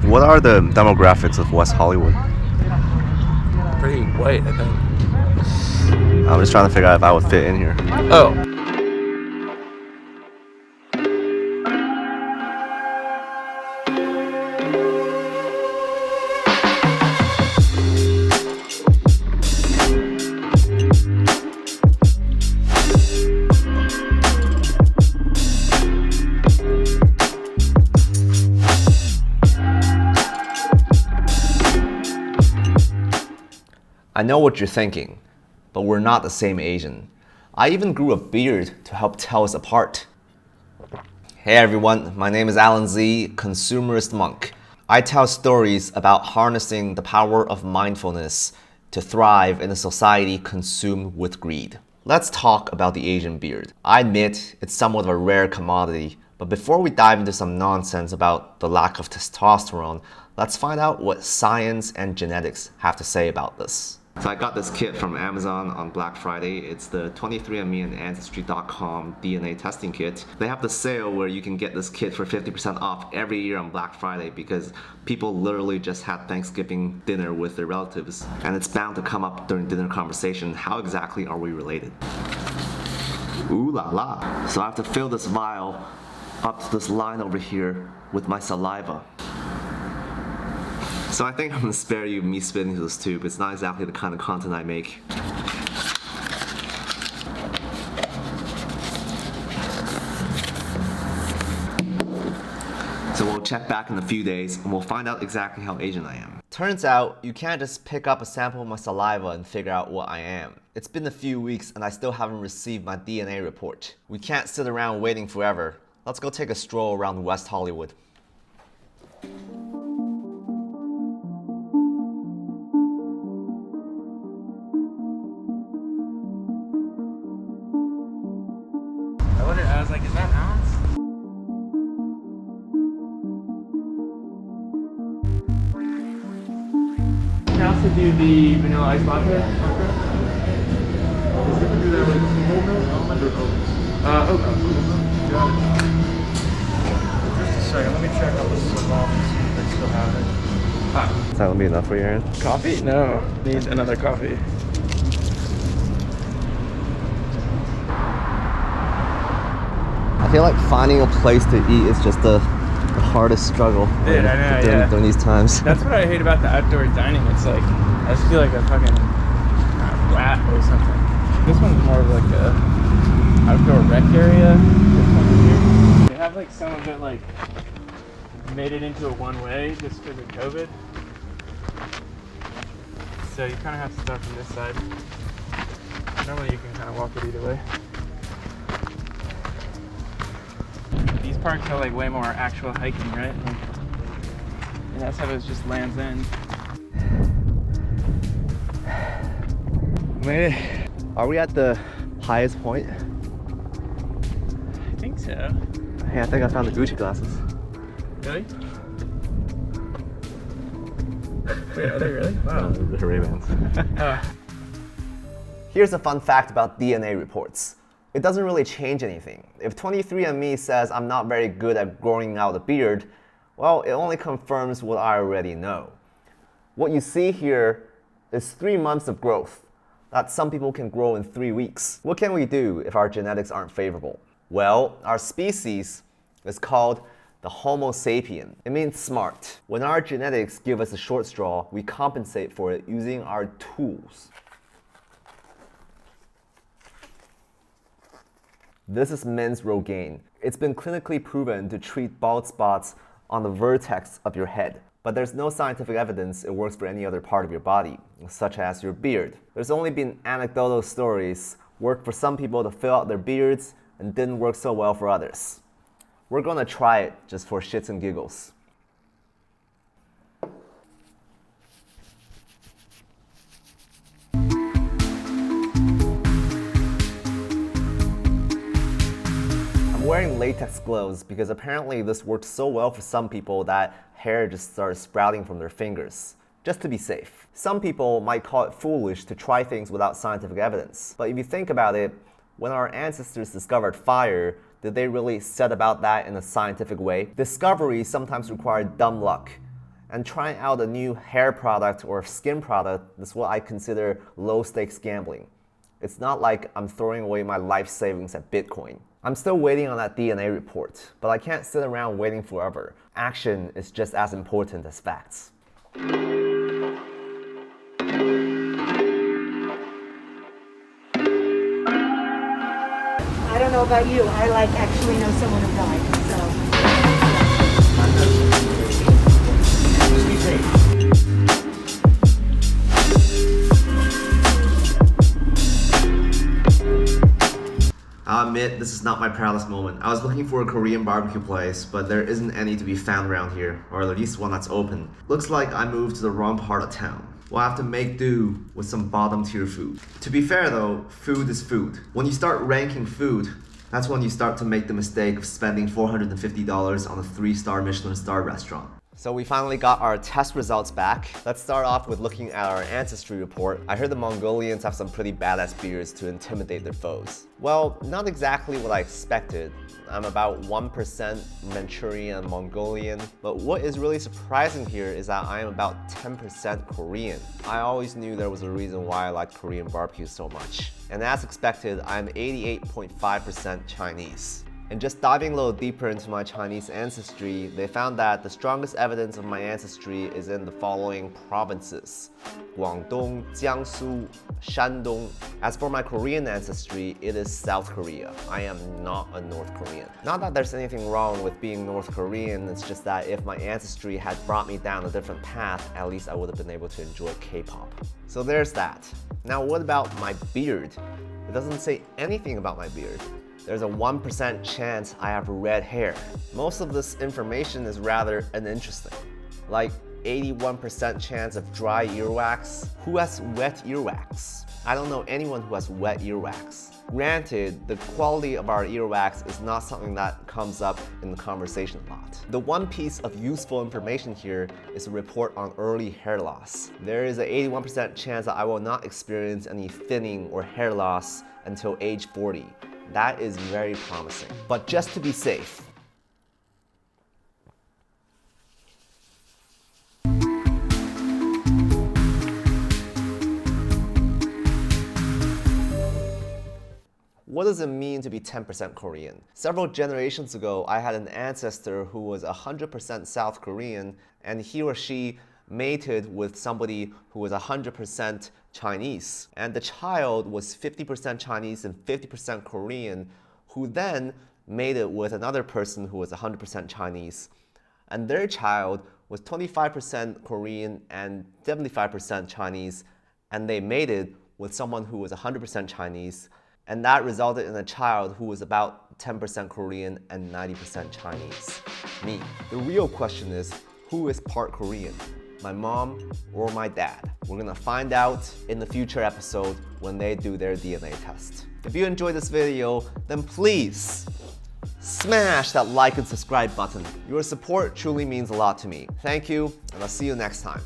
What are the demographics of West Hollywood? Pretty white, I think. I'm just trying to figure out if I would fit in here. Oh. I know what you're thinking, but we're not the same Asian. I even grew a beard to help tell us apart. Hey everyone, my name is Alan Z, Consumerist Monk. I tell stories about harnessing the power of mindfulness to thrive in a society consumed with greed. Let's talk about the Asian beard. I admit it's somewhat of a rare commodity, but before we dive into some nonsense about the lack of testosterone, let's find out what science and genetics have to say about this. So I got this kit from Amazon on Black Friday. It's the 23andMe and Ancestry.com DNA testing kit. They have the sale where you can get this kit for 50% off every year on Black Friday because people literally just had Thanksgiving dinner with their relatives. And it's bound to come up during dinner conversation. How exactly are we related? Ooh la la. So I have to fill this vial up to this line over here with my saliva. So I think I'm gonna spare you me spitting into this tube. It's not exactly the kind of content I make. So we'll check back in a few days and we'll find out exactly how Asian I am. Turns out you can't just pick up a sample of my saliva and figure out what I am. It's been a few weeks and I still haven't received my DNA report. We can't sit around waiting forever. Let's go take a stroll around West Hollywood. I was like, is that ounce? Can I also do the vanilla ice latte? Is it do that like whole milk, almond, or oat? Oat. Got it. Just a second, let me check out this almonds, see if they still have it. Is that gonna be enough for you, Aaron? Coffee? No, need another coffee. I feel like finding a place to eat is just the hardest struggle during these times. That's what I hate about the outdoor dining. It's like, I just feel like a fucking rat or something. This one's more of like a outdoor rec area. This one here. They have like some of it like made it into a one-way just because of COVID. So you kind of have to start from this side. Normally you can kind of walk it either way. These parks are like way more actual hiking, right? Like, and that's how it just lands in. Made it. Are we at the highest point? I think so. Hey, I think I found the Gucci glasses. Really? Wait, are they really? Wow. The Ray-Bans. Here's a fun fact about DNA reports. It doesn't really change anything. If 23andMe says I'm not very good at growing out a beard, well, it only confirms what I already know. What you see here is 3 months of growth that some people can grow in 3 weeks. What can we do if our genetics aren't favorable? Well, our species is called the Homo sapien. It means smart. When our genetics give us a short straw, we compensate for it using our tools. This is men's Rogaine. It's been clinically proven to treat bald spots on the vertex of your head. But there's no scientific evidence it works for any other part of your body, such as your beard. There's only been anecdotal stories worked for some people to fill out their beards and didn't work so well for others. We're gonna try it just for shits and giggles. I'm wearing latex gloves because apparently this worked so well for some people that hair just started sprouting from their fingers, just to be safe. Some people might call it foolish to try things without scientific evidence, but if you think about it, when our ancestors discovered fire, did they really set about that in a scientific way? Discoveries sometimes require dumb luck, And trying out a new hair product or skin product is what I consider low-stakes gambling. It's not like I'm throwing away my life savings at Bitcoin. I'm still waiting on that DNA report, but I can't sit around waiting forever. Action is just as important as facts. I don't know about you. I actually know someone who died. I'll admit, this is not my proudest moment. I was looking for a Korean barbecue place, but there isn't any to be found around here, or at least one that's open. Looks like I moved to the wrong part of town. We'll have to make do with some bottom tier food. To be fair though, food is food. When you start ranking food, that's when you start to make the mistake of spending $450 on a 3-star Michelin star restaurant. So we finally got our test results back. Let's start off with looking at our ancestry report. I heard the Mongolians have some pretty badass beards to intimidate their foes. Well, not exactly what I expected. I'm about 1% Manchurian and Mongolian, but what is really surprising here is that I am about 10% Korean. I always knew there was a reason why I liked Korean barbecue so much. And as expected, I'm 88.5% Chinese. And just diving a little deeper into my Chinese ancestry, they found that the strongest evidence of my ancestry is in the following provinces: Guangdong, Jiangsu, Shandong. As for my Korean ancestry, it is South Korea. I am not a North Korean. Not that there's anything wrong with being North Korean, it's just that if my ancestry had brought me down a different path, at least I would have been able to enjoy K-pop. So there's that. Now what about my beard? It doesn't say anything about my beard. There's a 1% chance I have red hair. Most of this information is rather uninteresting. Like 81% chance of dry earwax. Who has wet earwax? I don't know anyone who has wet earwax. Granted, the quality of our earwax is not something that comes up in the conversation a lot. The one piece of useful information here is a report on early hair loss. There is an 81% chance that I will not experience any thinning or hair loss until age 40. That is very promising. But just to be safe, what does it mean to be 10% Korean? Several generations ago, I had an ancestor who was 100% South Korean, and he or she mated with somebody who was 100% Chinese. And the child was 50% Chinese and 50% Korean, who then mated with another person who was 100% Chinese. And their child was 25% Korean and 75% Chinese, and they mated with someone who was 100% Chinese. And that resulted in a child who was about 10% Korean and 90% Chinese. Me. The real question is, who is part Korean? My mom or my dad? We're gonna find out in the future episode when they do their DNA test. If you enjoyed this video, then please smash that like and subscribe button. Your support truly means a lot to me. Thank you, and I'll see you next time.